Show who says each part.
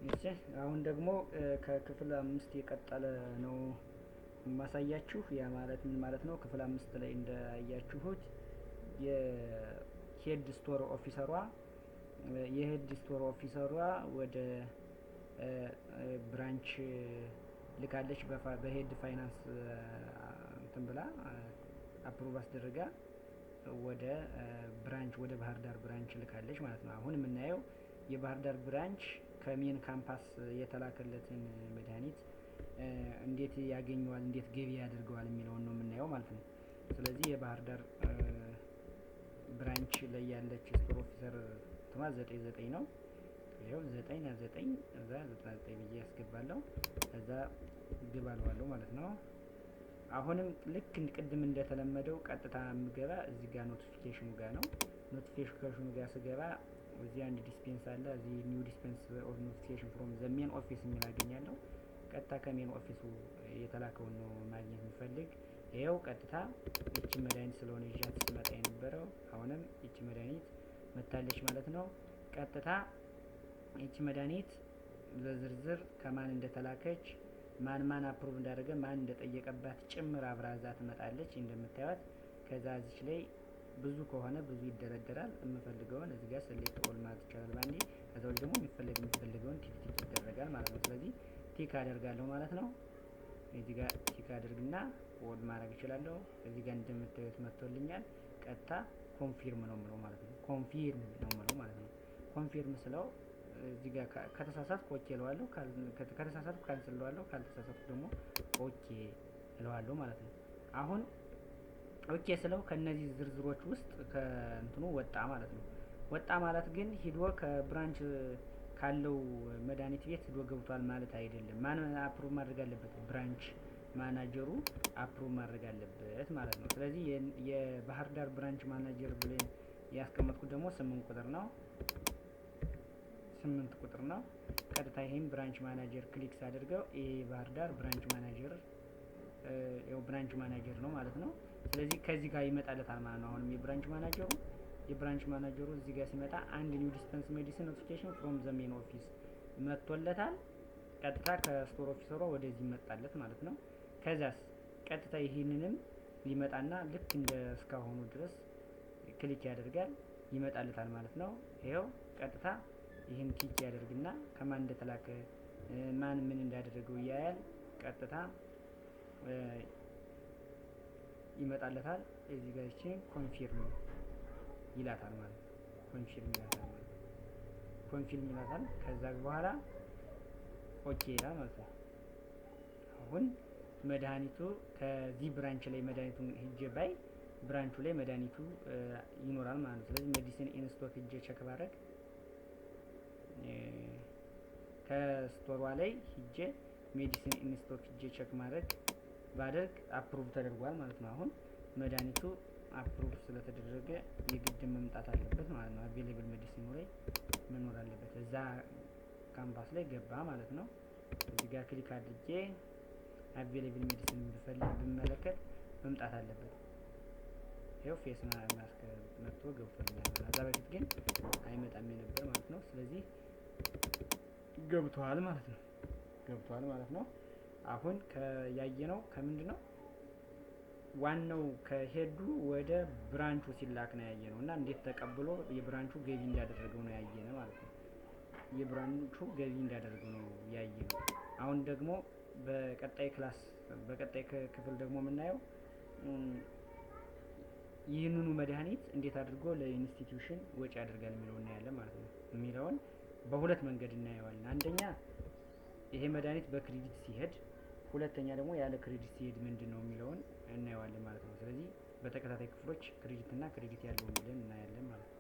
Speaker 1: እሺ አሁን ደግሞ ከክፍል 5 የቀጠለ ነው ማሳያችሁ። ያ ማለት ምን ማለት ነው? ክፍል 5 ላይ እንዳያችሁት የሄድ ስቶር ኦፊሰሯ ወደ ብራንች ልካለች። በሄድ ፋይናንስ እንትን ብላ አፕሩቭ አስደረጋ ወደ ብራንች ወደ ባህር ዳር ብራንች ልካለች ማለት ነው። አሁን የምናየው የባህር ዳር ብራንች ከሜን ካምፓስ የተላከለትን መድኃኒት እንዴት ያገኘዋል፣ እንዴት ገቢ ያደርገዋል የሚለውን ነው የምናየው ማለት ነው። ስለዚህ የባህር ዳር ብራንች ላይ ያለች ስቶር ኦፊሰር ትማ 99 ነው። ይኸው 9 እዛ 99 ብዬ ያስገባለሁ። እዛ ግባለዋለሁ ማለት ነው። አሁንም ልክ ቅድም እንደተለመደው ቀጥታ የምገባ እዚህ ጋር ኖቲፊኬሽኑ ጋር ነው። ኖቲፊኬሽኑ ጋር ስገባ እዚህ አንድ ዲስፔንስ አለ። እዚህ ኒው ዲስፔንስ ኦፍ ኖቲፊኬሽን ፍሮም ዘ ሜን ኦፊስ የሚል አገኛለሁ። ቀጥታ ከሜን ኦፊሱ የተላከውን ነው ማግኘት የምፈልግ። ይኸው ቀጥታ እቺ መድኃኒት ስለሆነ ይዣት ስመጣ የነበረው አሁንም እቺ መድኃኒት መታለች ማለት ነው። ቀጥታ እቺ መድኃኒት ለዝርዝር ከማን እንደተላከች ማን አፕሩቭ እንዳደረገ ማን እንደጠየቀባት ጭምር አብራዛ ትመጣለች እንደምታዩት። ከዛ እዚች ላይ ብዙ ከሆነ ብዙ ይደረደራል። የምፈልገውን እዚህ ጋር ሴሌክት ኦል ማለት ይቻላል ባንዴ። ከዛ ወዲህ ደግሞ የሚፈልገውን ቲክ ይደረጋል ማለት ነው። ስለዚህ ቲክ አደርጋለሁ ማለት ነው። እዚህ ጋር ቲክ አድርግና ኦል ማድረግ እችላለሁ። እዚህ ጋር እንደምታዩት መጥቶልኛል። ቀጥታ ኮንፊርም ነው የምለው ማለት ነው። ኮንፊርም ነው የምለው ማለት ነው። ኮንፊርም ስለው እዚህ ጋር ከተሳሳትኩ ኦኬ እለዋለሁ፣ ከተሳሳትኩ ካንስል እለዋለሁ፣ ካልተሳሳትኩ ደግሞ ኦኬ እለዋለሁ ማለት ነው። አሁን ኦኬ ስለው ከነዚህ ዝርዝሮች ውስጥ ከእንትኑ ወጣ ማለት ነው። ወጣ ማለት ግን ሂዶ ከብራንች ካለው መድኃኒት ቤት ሂዶ ገብቷል ማለት አይደለም። ማን አፕሩቭ ማድረግ አለበት? ብራንች ማናጀሩ አፕሩቭ ማድረግ አለበት ማለት ነው። ስለዚህ የባህር ዳር ብራንች ማናጀር ብለን ያስቀመጥኩት ደግሞ 8 ቁጥር ነው። ቀጥታ ይሄን ብራንች ማናጀር ክሊክ ሳደርገው ይሄ ባህር ዳር ብራንች ማናጀር ብራንች ማናጀር ነው ማለት ነው። ስለዚህ ከዚህ ጋር ይመጣለታል ማለት ነው። አሁንም የብራንች ማናጀሩ እዚህ ጋር ሲመጣ አንድ ኒው ዲስፐንስ ሜዲሲን ኖቲፊኬሽን ፍሮም ዘ ሜን ኦፊስ መጥቶለታል። ቀጥታ ከስቶር ኦፊሰሯ ወደዚህ መጣለት ማለት ነው። ከዛስ ቀጥታ ይሄንንም ሊመጣና ልክ እንደ እስካሁኑ ድረስ ክሊክ ያደርጋል ይመጣለታል ማለት ነው። ይሄው ቀጥታ ይሄን ክሊክ ያደርግና ከማን እንደተላከ ማን ምን እንዳደረገው ያያል። ቀጥታ ይመጣለታል። እዚህ ጋር እቺ ኮንፊርም ይላታል ማለት ነው። ኮንፊርም ይላታል። ከዛ በኋላ ኦኬ ይላል ማለት ነው። አሁን መድኃኒቱ ከዚህ ብራንች ላይ መድኃኒቱን ሄጄ ባይ ብራንቹ ላይ መድኃኒቱ ይኖራል ማለት ነው። ስለዚህ ሜዲሲን ኢን ስቶክ ሄጄ ቼክ ባረግ ከስቶሯ ላይ ሄጄ ሜዲሲን ኢን ስቶክ ሄጄ ቼክ ባደርግ አፕሩቭ ተደርጓል ማለት ነው። አሁን መድኃኒቱ አፕሩቭ ስለተደረገ የግድ መምጣት አለበት ማለት ነው። አቬሌብል ሜዲሲኑ ላይ መኖር አለበት። እዛ ካምፓስ ላይ ገባ ማለት ነው። እዚህ ጋር ክሊክ አድርጌ አቬሌብል ሜዲሲን ብመለከት መምጣት አለበት። ይኸው ፌስ ማስክ መጥቶ ገብቶልኛል። ከዛ በፊት ግን አይመጣም የነበር ማለት ነው። ስለዚህ ገብቷል ማለት ነው። አሁን ያየነው ከምንድን ነው? ዋናው ከሄዱ ወደ ብራንቹ ሲላክ ነው ያየነው እና እንዴት ተቀብሎ የብራንቹ ገቢ እንዳደረገው ነው ያየነው ማለት ነው። የብራንቹ ገቢ እንዳደረገው ነው ያየነው። አሁን ደግሞ በቀጣይ ክፍል ደግሞ የምናየው ይህንኑ መድኃኒት እንዴት አድርጎ ለኢንስቲትዩሽን ወጪ ያደርጋል የሚለውን እናያለን ማለት ነው። የሚለውን በሁለት መንገድ እናየዋለን። አንደኛ ይሄ መድኃኒት በክሬዲት ሲሄድ፣ ሁለተኛ ደግሞ ያለ ክሬዲት ሲሄድ ምንድነው የሚለውን እናየዋለን ማለት ነው። ስለዚህ በተከታታይ ክፍሎች ክሬዲት እና ክሬዲት ያለውን ብለን እናያለን ማለት ነው።